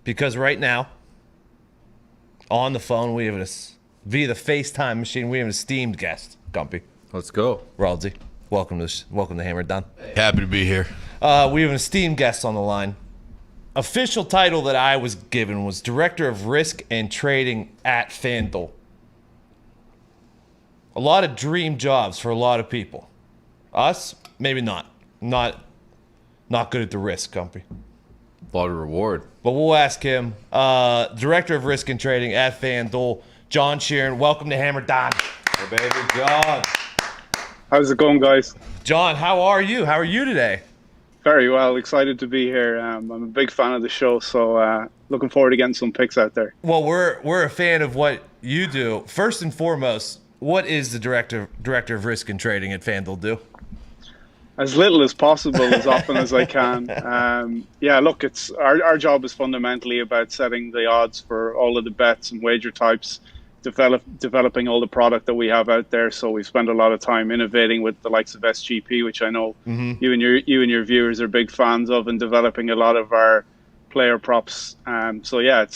Because right now, on the phone, we have via the FaceTime machine, we have an esteemed guest, Gumpy. Let's go. Raldsy, welcome to Hammer Dahn. Happy to be here. We have an esteemed guest on the line. Official title that I was given was Director of Risk and Trading at FanDuel. A lot of dream jobs for a lot of people. Us, maybe not. Not good at the risk, Gumpy. A lot of reward. But we'll ask him. Director of Risk and Trading at FanDuel, John Sheeran. Welcome to Hammer Dahn. Hey, baby, John. How's it going, guys? John, how are you? How are you today? Very well. Excited to be here. I'm a big fan of the show, so looking forward to getting some picks out there. Well, we're a fan of what you do. First and foremost, what is the director of Risk and Trading at FanDuel do? As little as possible, as often as I can. Look, it's our job is fundamentally about setting the odds for all of the bets and wager types, developing all the product that we have out there. So we spend a lot of time innovating with the likes of SGP, which I know you and your viewers are big fans of, and developing a lot of our player props. It's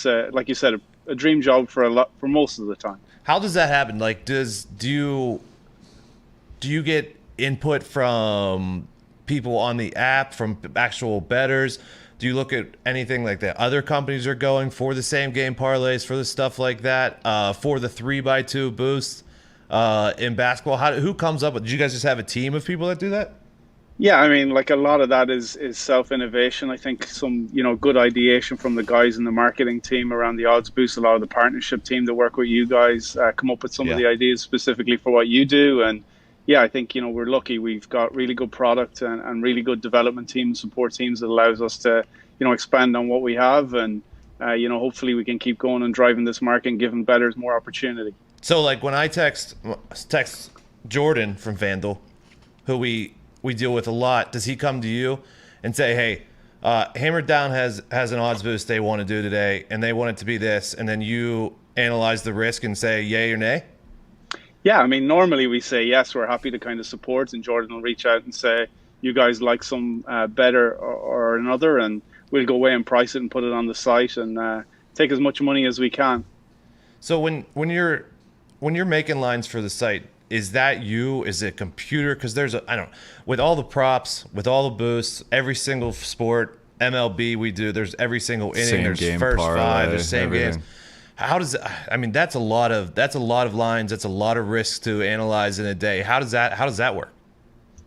like you said, a dream job for most of the time. How does that happen? Like, do you get input from people on the app, from actual bettors? Do you look at anything like that other companies are going for the same game parlays, for the stuff like that, for the 3x2 boosts in basketball? Who comes up with? Did you guys just have a team of people that do that? Yeah, I mean, like a lot of that is self-innovation. I think some, good ideation from the guys in the marketing team around the odds boost. A lot of the partnership team that work with you guys come up with some of the ideas specifically for what you do. And yeah, I think, we're lucky. We've got really good product and really good development teams, support teams that allows us to, expand on what we have. And, hopefully we can keep going and driving this market and giving bettors more opportunity. So like when I text Jordan from FanDuel, who we deal with a lot, does he come to you and say, hey, Hammer Dahn has an odds boost they want to do today, and they want it to be this, and then you analyze the risk and say yay or nay? Yeah, I mean, normally we say yes, we're happy to kind of support, and Jordan will reach out and say, you guys like some better or another, and we'll go away and price it and put it on the site and take as much money as we can. So when you're making lines for the site, is that you? Is it computer? Because with all the props, with all the boosts, every single sport, MLB we do, there's every single inning, Same there's game first parlay, five, there's same everything. games. How does that's a lot of lines, that's a lot of risks to analyze in a day. How does that work?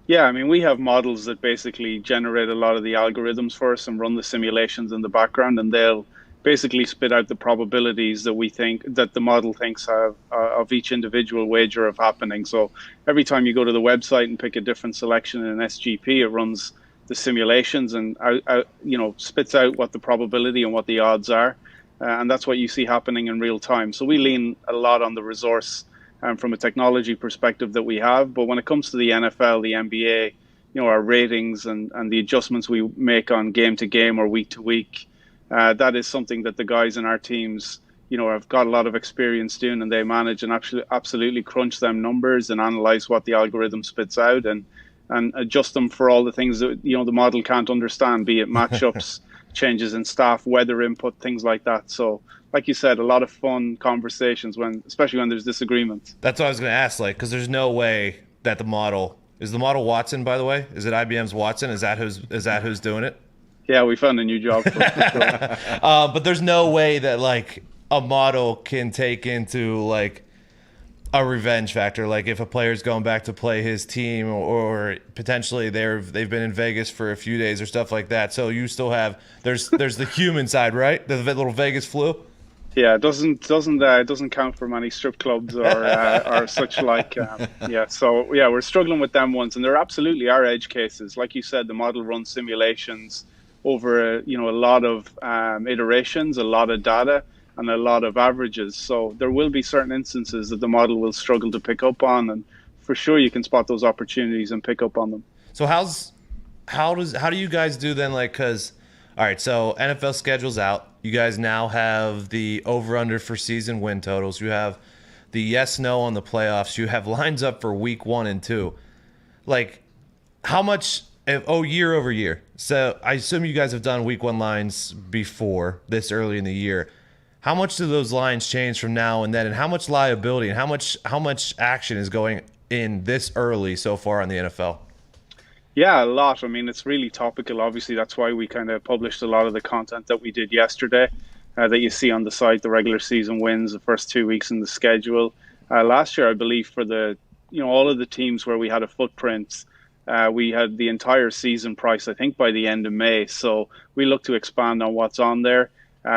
Yeah, I mean, we have models that basically generate a lot of the algorithms for us and run the simulations in the background, and they'll basically spit out the probabilities that we think that the model thinks have of each individual wager of happening. So every time you go to the website and pick a different selection in SGP, it runs the simulations and spits out what the probability and what the odds are. And that's what you see happening in real time. So we lean a lot on the resource from a technology perspective that we have. But when it comes to the NFL, the NBA, our ratings and the adjustments we make on game to game or week to week, that is something that the guys in our teams, have got a lot of experience doing, and they manage and actually absolutely crunch them numbers and analyze what the algorithm spits out and adjust them for all the things that, the model can't understand, be it matchups, changes in staff, weather input, things like that. So like you said, a lot of fun conversations especially when there's disagreements. That's what I was going to ask, because there's no way that the model Watson, by the way? Is it IBM's Watson? Is that who's doing it? Yeah, we found a new job for sure. But there's no way that like a model can take into like a revenge factor, like if a player's going back to play his team or potentially they've been in Vegas for a few days or stuff like that. So you still have there's the human side, right? The little Vegas flu. Yeah, it doesn't count for many strip clubs or such like. We're struggling with them ones, and there absolutely are edge cases. Like you said, the model runs simulations over a lot of iterations, a lot of data, and a lot of averages. So there will be certain instances that the model will struggle to pick up on, and for sure you can spot those opportunities and pick up on them. So how do you guys do then? Like, because all right, so NFL schedule's out. You guys now have the over/under for season win totals. You have the yes/no on the playoffs. You have lines up for week 1 and 2. Like, how much? year over year. So I assume you guys have done week one lines before this early in the year. How much do those lines change from now and then, and how much liability and how much action is going in this early so far on the NFL? Yeah, a lot. I mean, it's really topical. Obviously, that's why we kind of published a lot of the content that we did yesterday that you see on the site, the regular season wins, the first 2 weeks in the schedule. Last year, I believe, for the all of the teams where we had a footprint, we had the entire season price, I think, by the end of May. So we look to expand on what's on there.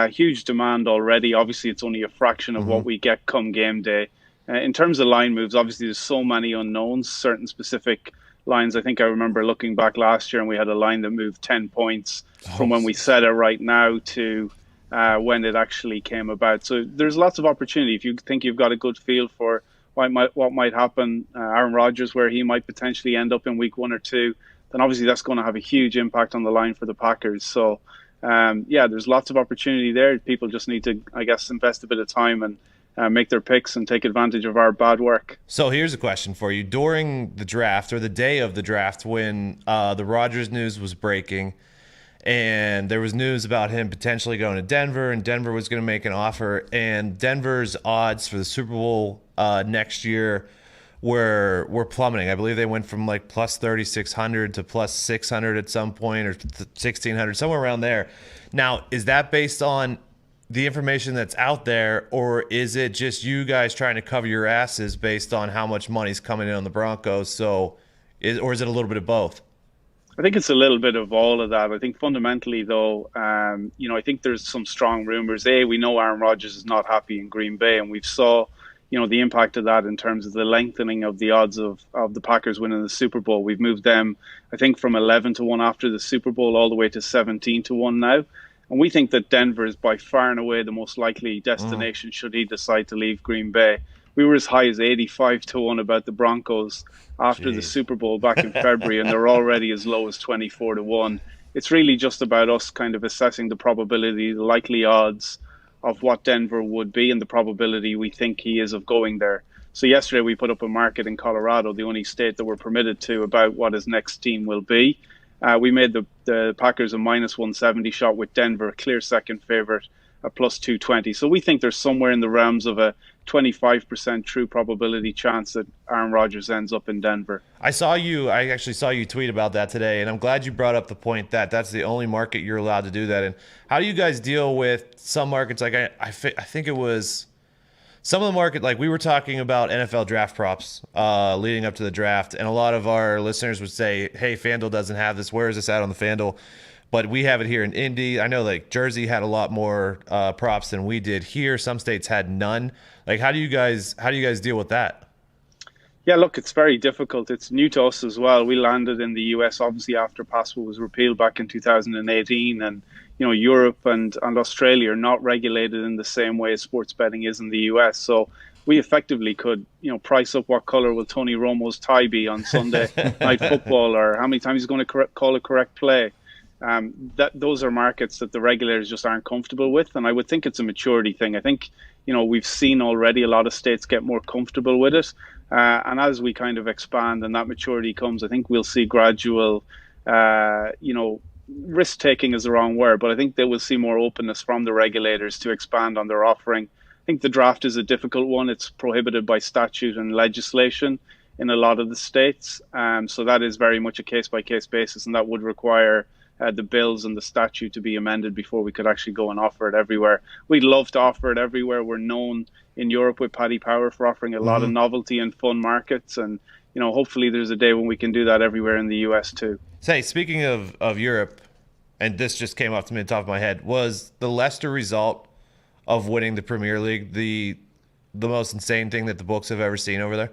Huge demand already. Obviously, it's only a fraction of what we get come game day. In terms of line moves, obviously, there's so many unknowns, certain specific lines. I think I remember looking back last year and we had a line that moved 10 points from when we set it right now to when it actually came about. So there's lots of opportunity. If you think you've got a good feel for what might happen, Aaron Rodgers, where he might potentially end up in week 1 or 2, then obviously that's going to have a huge impact on the line for the Packers. So there's lots of opportunity there. People just need to, I guess, invest a bit of time and make their picks and take advantage of our bad work. So here's a question for you. During the draft, or the day of the draft, when the Rodgers news was breaking and there was news about him potentially going to Denver, and Denver was going to make an offer, and Denver's odds for the Super Bowl next year were plummeting. I believe they went from like plus 3,600 to plus 600 at some point, or 1,600, somewhere around there. Now, is that based on the information that's out there, or is it just you guys trying to cover your asses based on how much money's coming in on the Broncos? Or is it a little bit of both? I think it's a little bit of all of that. I think fundamentally, though, I think there's some strong rumors. We know Aaron Rodgers is not happy in Green Bay, and we've saw, the impact of that in terms of the lengthening of the odds of the Packers winning the Super Bowl. We've moved them, I think, from 11 to 1 after the Super Bowl all the way to 17 to 1 now. And we think that Denver is by far and away the most likely destination should he decide to leave Green Bay. We were as high as 85 to 1 about the Broncos after the Super Bowl back in February, and they're already as low as 24 to 1. It's really just about us kind of assessing the probability, the likely odds of what Denver would be and the probability we think he is of going there. So yesterday we put up a market in Colorado, the only state that we're permitted to, about what his next team will be. We made the Packers a minus 170 shot with Denver, a clear second favorite, a plus 220. So we think there's somewhere in the realms of a 25% true probability chance that Aaron Rodgers ends up in Denver. I actually saw you tweet about that today, and I'm glad you brought up the point that that's the only market you're allowed to do that in. How do you guys deal with some markets? Like I think it was some of the market, like we were talking about NFL draft props leading up to the draft, and a lot of our listeners would say, hey, FanDuel doesn't have this. Where is this at on the FanDuel? But we have it here in Indy. I know like Jersey had a lot more props than we did here. Some states had none. Like, how do you guys deal with that? Yeah, look, it's very difficult. It's new to us as well. We landed in the US obviously after Passport was repealed back in 2018, and Europe and Australia are not regulated in the same way as sports betting is in the US. So we effectively could, price up what color will Tony Romo's tie be on Sunday night football, or how many times he's going to call a correct play. Those are markets that the regulators just aren't comfortable with, and I would think it's a maturity thing. I think we've seen already a lot of states get more comfortable with it, and as we kind of expand and that maturity comes, I think we'll see gradual, risk taking is the wrong word, but I think they will see more openness from the regulators to expand on their offering. I think the draft is a difficult one. It's prohibited by statute and legislation in a lot of the states, so that is very much a case by case basis, and that would require the bills and the statute to be amended before we could actually go and offer it everywhere. We'd love to offer it everywhere. We're known in Europe with Paddy Power for offering a lot of novelty and fun markets, and hopefully there's a day when we can do that everywhere in the US too. Say, speaking of Europe, and this just came off to me on the top of my head, was the Leicester result of winning the Premier League the most insane thing that the books have ever seen over there?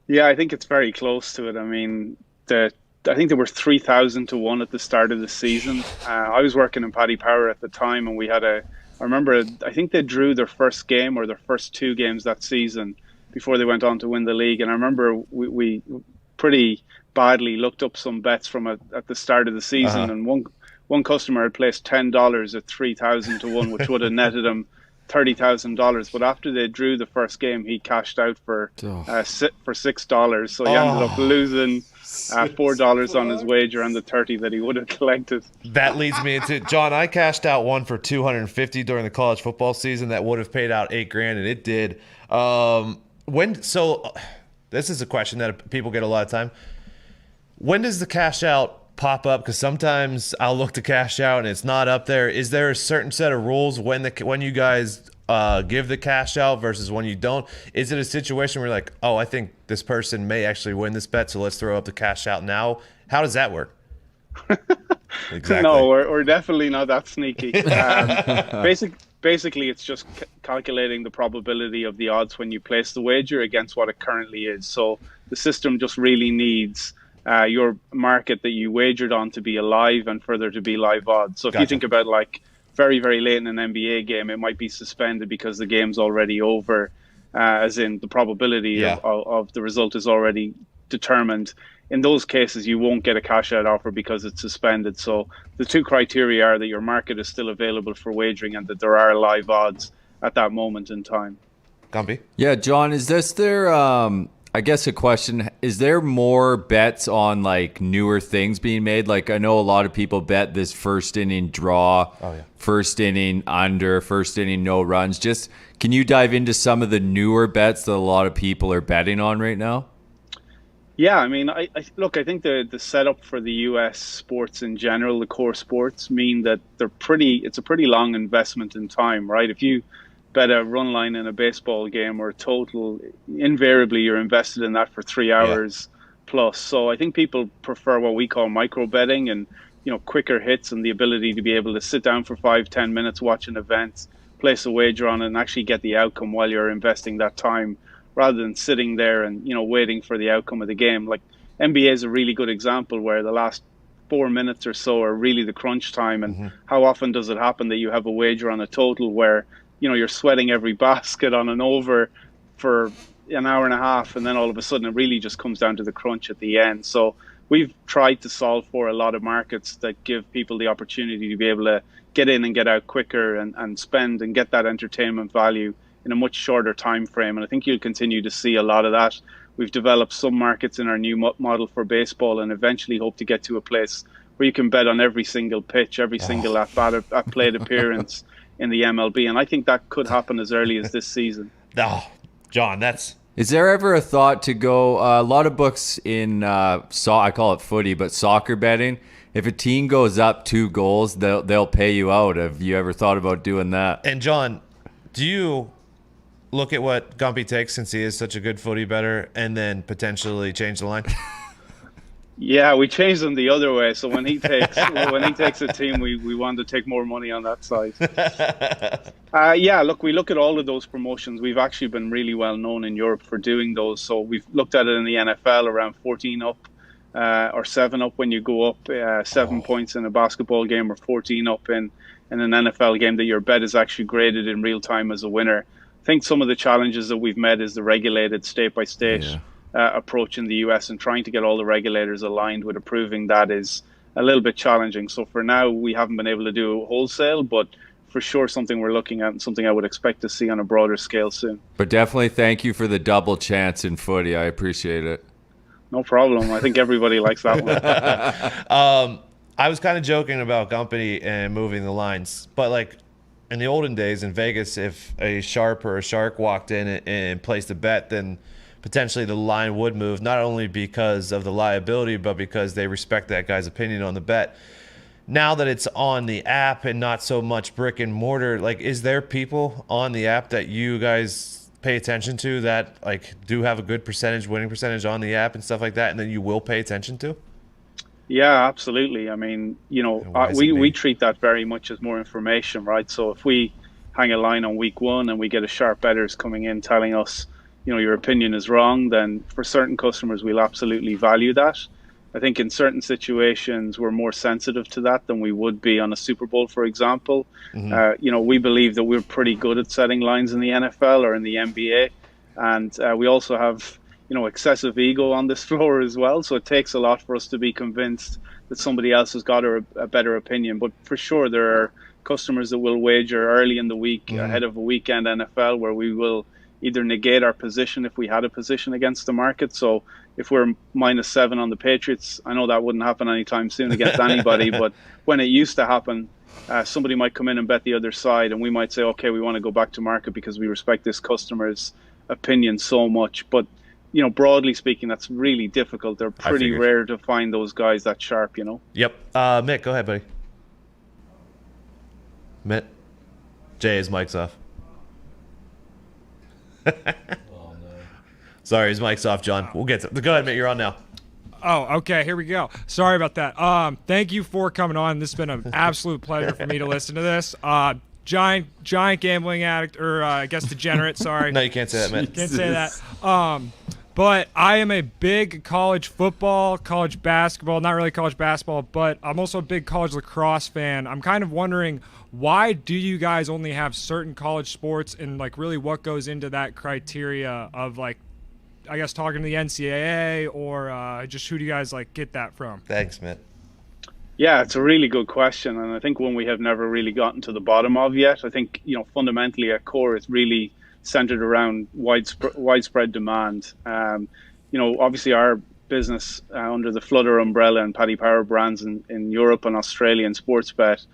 Yeah, I think it's very close to it. I mean, I think there were 3,000 to 1 at the start of the season. I was working in Paddy Power at the time, and I think they drew their first game or their first 2 games that season before they went on to win the league. And I remember we pretty badly looked up some bets from at the start of the season, and one customer had placed $10 at 3,000 to 1, which would have netted him $30,000. But after they drew the first game, he cashed out for $6. So he ended up losing $4 on his wager and the 30 that he would have collected. That leads me into John. I cashed out one for $250 during the college football season that would have paid out $8,000, and it did. This is a question that people get a lot of time. When does the cash out pop up? Because sometimes I'll look to cash out and it's not up there. Is there a certain set of rules when you guys give the cash out versus when you don't? Is it a situation where you're like, oh, I think this person may actually win this bet, so let's throw up the cash out now? How does that work? Exactly. No, we're definitely not that sneaky. Basically, it's just calculating the probability of the odds when you place the wager against what it currently is. So the system just really needs your market that you wagered on to be alive and for there to be live odds. So if you think about like very, very late in an NBA game, it might be suspended because the game's already over, as in the probability of the result is already determined. In those cases, you won't get a cash out offer because it's suspended. So the two criteria are that your market is still available for wagering and that there are live odds at that moment in time. Gumpy? Yeah, John, is there, I guess a question, is there more bets on like newer things being made? Like I know a lot of people bet this first inning draw, first inning under, first inning no runs. Just can you dive into some of the newer bets that a lot of people are betting on right now? Yeah, I mean, I think the setup for the US sports in general, the core sports, mean that it's a pretty long investment in time, right? If you bet a run line in a baseball game or a total, invariably you're invested in that for 3 hours plus. So I think people prefer what we call micro betting and, quicker hits and the ability to be able to sit down for 5-10 minutes, watch an event, place a wager on it and actually get the outcome while you're investing that time, rather than sitting there and, waiting for the outcome of the game. Like NBA is a really good example where the last 4 minutes or so are really the crunch time. And how often does it happen that you have a wager on a total where, you're sweating every basket on an over for an hour and a half, and then all of a sudden it really just comes down to the crunch at the end. So we've tried to solve for a lot of markets that give people the opportunity to be able to get in and get out quicker and spend and get that entertainment value in a much shorter time frame. And I think you'll continue to see a lot of that. We've developed some markets in our new model for baseball and eventually hope to get to a place where you can bet on every single pitch, every single at-bat, at-plate appearance in the MLB. And I think that could happen as early as this season. Oh, John, that's... Is there ever a thought to go, a lot of books in, I call it footy, but soccer betting, if a team goes up 2 goals, they'll pay you out. Have you ever thought about doing that? And John, do you look at what Gumpy takes since he is such a good footy bettor and then potentially change the line? Yeah, we changed them the other way. So when he takes a team, we want to take more money on that side. We look at all of those promotions. We've actually been really well known in Europe for doing those. So we've looked at it in the NFL around 14 up or 7 up when you go up 7 points in a basketball game, or 14 up in an NFL game that your bet is actually graded in real time as a winner. I think some of the challenges that we've met is the regulated state-by-state approach in the US, and trying to get all the regulators aligned with approving that is a little bit challenging. So for now, we haven't been able to do wholesale, but for sure something we're looking at and something I would expect to see on a broader scale soon. But definitely thank you for the double chance in footy. I appreciate it. No problem. I think everybody likes that one. I was kind of joking about Gumpy and moving the lines, but like in the olden days in Vegas, if a sharp or a shark walked in and placed a bet, then potentially the line would move, not only because of the liability, but because they respect that guy's opinion on the bet. Now that it's on the app and not so much brick and mortar, like, is there people on the app that you guys pay attention to that like do have a good winning percentage on the app and stuff like that, and then you will pay attention to? Yeah, absolutely. I mean, we treat that very much as more information, right? So if we hang a line on week 1 and we get a sharp bettors coming in telling us, your opinion is wrong, then for certain customers, we'll absolutely value that. I think in certain situations, we're more sensitive to that than we would be on a Super Bowl, for example. We believe that we're pretty good at setting lines in the NFL or in the NBA. And we also have, excessive ego on this floor as well. So it takes a lot for us to be convinced that somebody else has got a better opinion. But for sure, there are customers that will wager early in the week ahead of a weekend NFL, where we will either negate our position if we had a position against the market. So if we're -7 on the Patriots, I know that wouldn't happen anytime soon against anybody, but when it used to happen, somebody might come in and bet the other side, and we might say, okay, we want to go back to market because we respect this customer's opinion so much. But broadly speaking, that's really difficult. They're pretty rare to find those guys that sharp, Yep. Mick, go ahead, buddy. Mitt. Jay, his mic's off. Oh, no. Sorry, his mic's off, John. We'll get to it. Go ahead, Mitt. You're on now. Oh, okay. Here we go. Sorry about that. Thank you for coming on. This has been an absolute pleasure for me to listen to this. Giant gambling addict, or I guess degenerate. Sorry. No, you can't say that, Mitt. Can't say that. But I am a big college football, college basketball, not really college basketball, but I'm also a big college lacrosse fan. I'm kind of wondering, why do you guys only have certain college sports, and like really what goes into that criteria of like, I guess talking to the NCAA, or just who do you guys like get that from? Thanks, Mitt. Yeah, it's a really good question, and I think one we have never really gotten to the bottom of yet. I think fundamentally at core it's really centered around widespread demand. Obviously our business under the Flutter umbrella and Paddy Power brands in Europe and Australia and Sportsbet,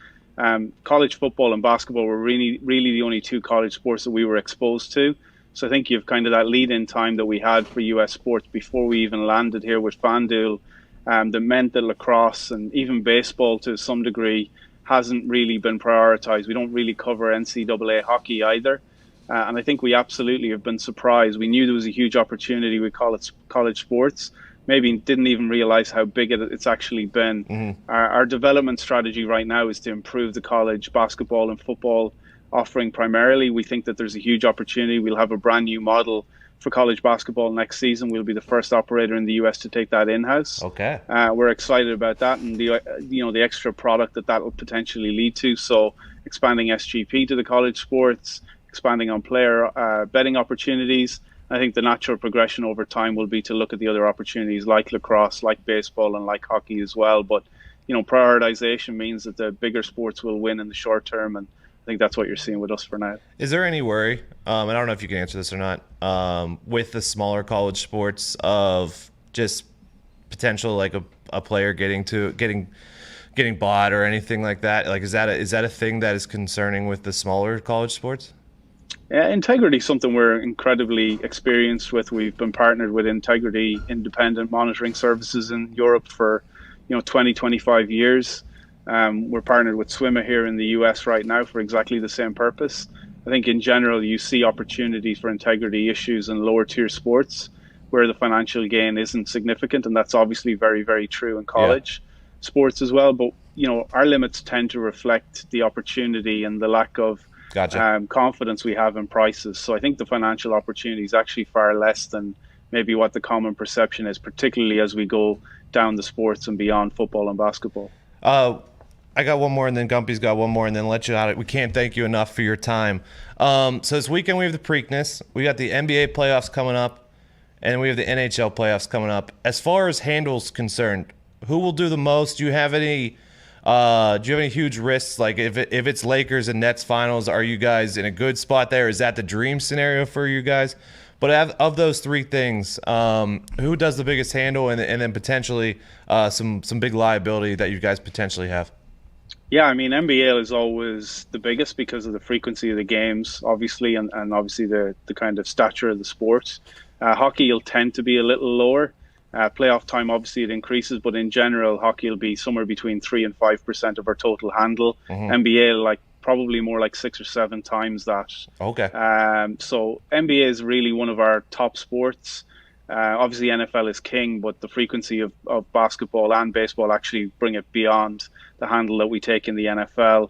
college football and basketball were really the only two college sports that we were exposed to. So I think you've kind of that lead-in time that we had for US sports before we even landed here with FanDuel, that meant that lacrosse and even baseball to some degree hasn't really been prioritized. We don't really cover NCAA hockey either. And I think we absolutely have been surprised. We knew there was a huge opportunity with college sports. Maybe didn't even realize how big it's actually been. Mm-hmm. Our development strategy right now is to improve the college basketball and football offering primarily. We think that there's a huge opportunity. We'll have a brand new model for college basketball next season. We'll be the first operator in the US to take that in-house. Okay. We're excited about that, and the extra product that will potentially lead to. So expanding SGP to the college sports, expanding on player betting opportunities. I think the natural progression over time will be to look at the other opportunities like lacrosse, like baseball, and like hockey as well. But prioritization means that the bigger sports will win in the short term, and I think that's what you're seeing with us for now. Is there any worry? I don't know if you can answer this or not. With the smaller college sports of just potential, like a player getting bought or anything like that. Like, is that a thing that is concerning with the smaller college sports? Integrity is something we're incredibly experienced with. We've been partnered with Integrity independent monitoring services in Europe for 20, 25 years. We're partnered with Swimmer here in the US right now for exactly the same purpose. I think in general you see opportunities for integrity issues in lower tier sports where the financial gain isn't significant, and that's obviously very, very true in college sports as well. But our limits tend to reflect the opportunity and the lack of confidence we have in prices. So I think the financial opportunity is actually far less than maybe what the common perception is, particularly as we go down the sports and beyond football and basketball. I got one more, and then Gumpy's got one more, and then let you out. We can't thank you enough for your time. So this weekend we have the Preakness. We got the NBA playoffs coming up, and we have the NHL playoffs coming up. As far as handle's concerned, who will do the most? Do you have any huge risks? Like if it's Lakers and Nets finals, are you guys in a good spot there? Is that the dream scenario for you guys? But of those three things, who does the biggest handle, and then potentially some big liability that you guys potentially have? Yeah, I mean, NBL is always the biggest because of the frequency of the games, obviously, and obviously the kind of stature of the sport. Hockey will tend to be a little lower. Playoff time, obviously, it increases, but in general, hockey will be somewhere between 3 and 5% of our total handle. Mm-hmm. NBA, probably more like 6 or 7 times that. Okay. So NBA is really one of our top sports. Obviously, NFL is king, but the frequency of basketball and baseball actually bring it beyond the handle that we take in the NFL.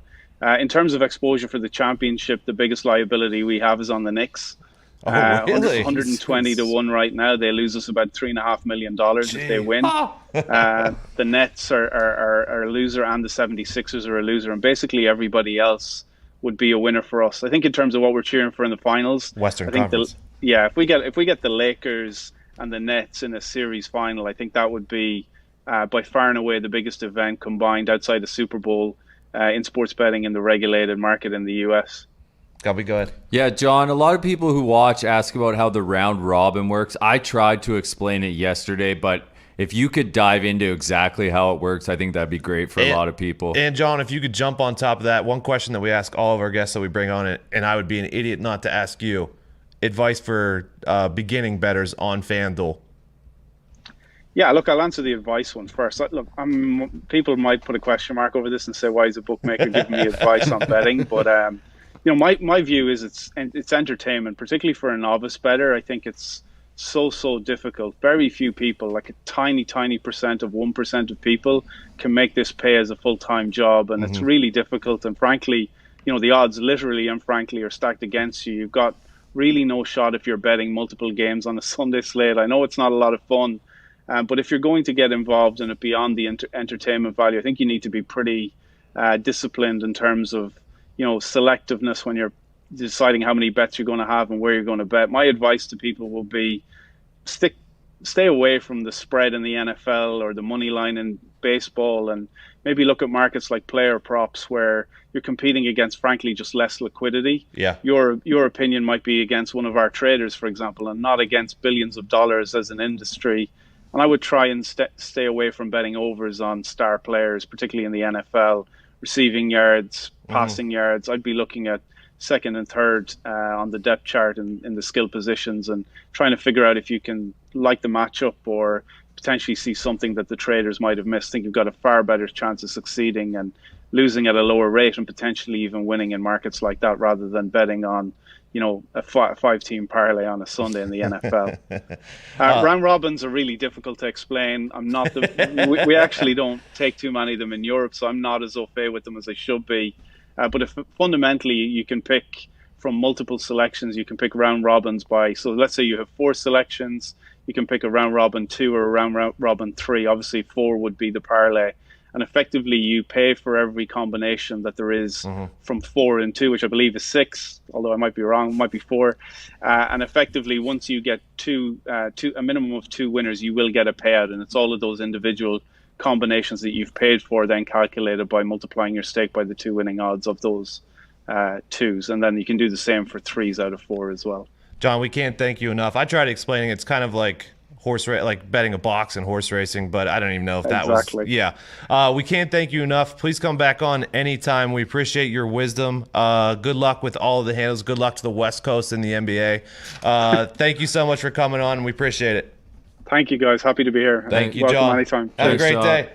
In terms of exposure for the championship, the biggest liability we have is on the Knicks. Really? 120 to 1 right now. They lose us about $3.5 million if they win. The Nets are a loser, and the 76ers are a loser, and basically everybody else would be a winner for us. I think in terms of what we're cheering for in the finals, Western Conference. If we get the Lakers and the Nets in a series final, I think that would be by far and away the biggest event combined outside the Super Bowl in sports betting in the regulated market in the US. Gabby, go ahead. Yeah, John, a lot of people who watch ask about how the round robin works. I tried to explain it yesterday, but if you could dive into exactly how it works, I think that'd be great for a lot of people. And John, if you could jump on top of that, one question that we ask all of our guests that we bring on it, and I would be an idiot not to ask you, advice for beginning bettors on FanDuel. Yeah, look, I'll answer the advice one first. Look, people might put a question mark over this and say, why is a bookmaker giving me advice on betting? But my view is it's entertainment, particularly for a novice bettor. I think it's so difficult. Very few people, like a tiny percent of 1% of people, can make this pay as a full-time job, and it's really difficult. And frankly, the odds literally and frankly are stacked against you. You've got really no shot if you're betting multiple games on a Sunday slate. I know it's not a lot of fun, but if you're going to get involved in it beyond the entertainment value, I think you need to be pretty disciplined in terms of selectiveness when you're deciding how many bets you're going to have and where you're going to bet. My advice to people will be stay away from the spread in the NFL or the money line in baseball, and maybe look at markets like player props where you're competing against, frankly, just less liquidity. Yeah. Your opinion might be against one of our traders, for example, and not against billions of dollars as an industry. And I would try and stay away from betting overs on star players, particularly in the NFL, receiving yards, passing yards. I'd be looking at second and third on the depth chart in the skill positions and trying to figure out if you can like the matchup or potentially see something that the traders might have missed. I think you've got a far better chance of succeeding and losing at a lower rate and potentially even winning in markets like that rather than betting on a five-team parlay on a Sunday in the NFL. Round robins are really difficult to explain. We actually don't take too many of them in Europe, so I'm not as au fait with them as I should be. But if fundamentally you can pick from multiple selections, you can pick round robins so let's say you have 4 selections, you can pick a round robin 2 or a round robin 3. Obviously 4 would be the parlay. And effectively, you pay for every combination that there is from 4 and 2, which I believe is 6, although I might be wrong, it might be 4. And effectively, once you get a minimum of 2 winners, you will get a payout. And it's all of those individual combinations that you've paid for, then calculated by multiplying your stake by the 2 winning odds of those 2s. And then you can do the same for 3s out of 4 as well. John, we can't thank you enough. I tried explaining it's kind of like like betting a box in horse racing, but I don't even know if that exactly. was. Yeah. We can't thank you enough. Please come back on anytime. We appreciate your wisdom. Good luck with all of the handles. Good luck to the West Coast and the NBA. Thank you so much for coming on. We appreciate it. Thank you, guys. Happy to be here. Thank you, Welcome John. anytime. Have a great day.